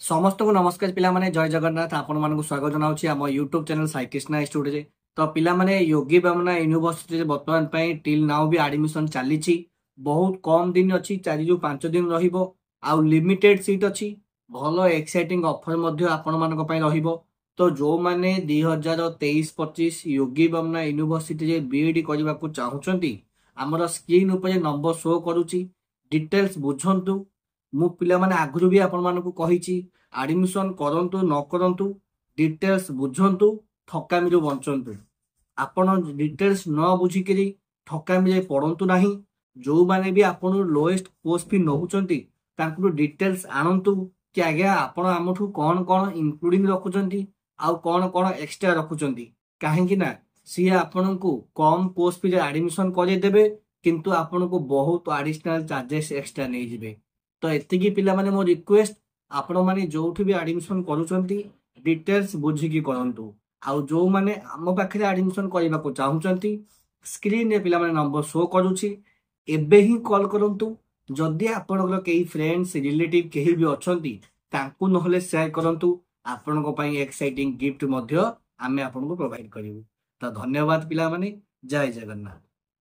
समस्त को नमस्कार पिला माने जय जगन्नाथ आपण मानक स्वागत जनाऊँ आम YouTube channel Sai Krishna institute तो पिला माने योगी बामना यूनिवर्सिटी बर्तमान टिल नाउ भी एडमिशन चली बहुत कम दिन अच्छी 4 ରୁ 5 दिन रहिबो आउ लिमिटेड सीट अच्छी भल एक्साइटिंग ऑफर आपण मानक रहिबो। तो जो माने 2023-25 योगी बामना यूनिवर्सिटी बीईडी करने को चाहूँगी आमर स्क्रीन उपर नंबर शो करुच्ची डिटेल्स बुझंतु। मु पिला माने आगुरी भी आपण मानक कही एडमिशन करंतु न करंतु डिटेल्स बुझंतु ठकामी बंचंतु। आपण डिटेल्स न बुझिकी ठकामी पड़ंतु नाही। जो माने भी आपण लोएस्ट कोर्स फी नौचंती तांकु डिटेल्स आणंतु कि आज्ञा आपण आमठू कौन कौन इंक्लूडिंग रखुचंती आउ कौन कौन एक्स्ट्रा रखुचंती काहेकि ना सी आपण को कम कोर्स फी एडमिशन करे देबे किंतु आपण को बहुत एडिशनल चार्जेस एक्स्ट्रा नहीं जिवे। तो एतिकी पिला माने मो रिक्वेस्ट आपण माने जोठी भी एडमिशन करूचंती डिटेल्स बुझिकी करंतु। आउ जो माने आम पाखे एडमिशन करने को चाहूचंती स्क्रीन रे पिला माने नंबर शो करूची एबे ही कॉल करंतु। जदि आपनकर केही फ्रेंड्स रिलेटिव केही भी अछंती तांकु नहले शेयर करंतु आपनको पई एक्साइटिंग गिफ्ट मध्य आमे आपनको प्रोवाइड करिवु। तो धन्यवाद पिला माने जय जगन्नाथ।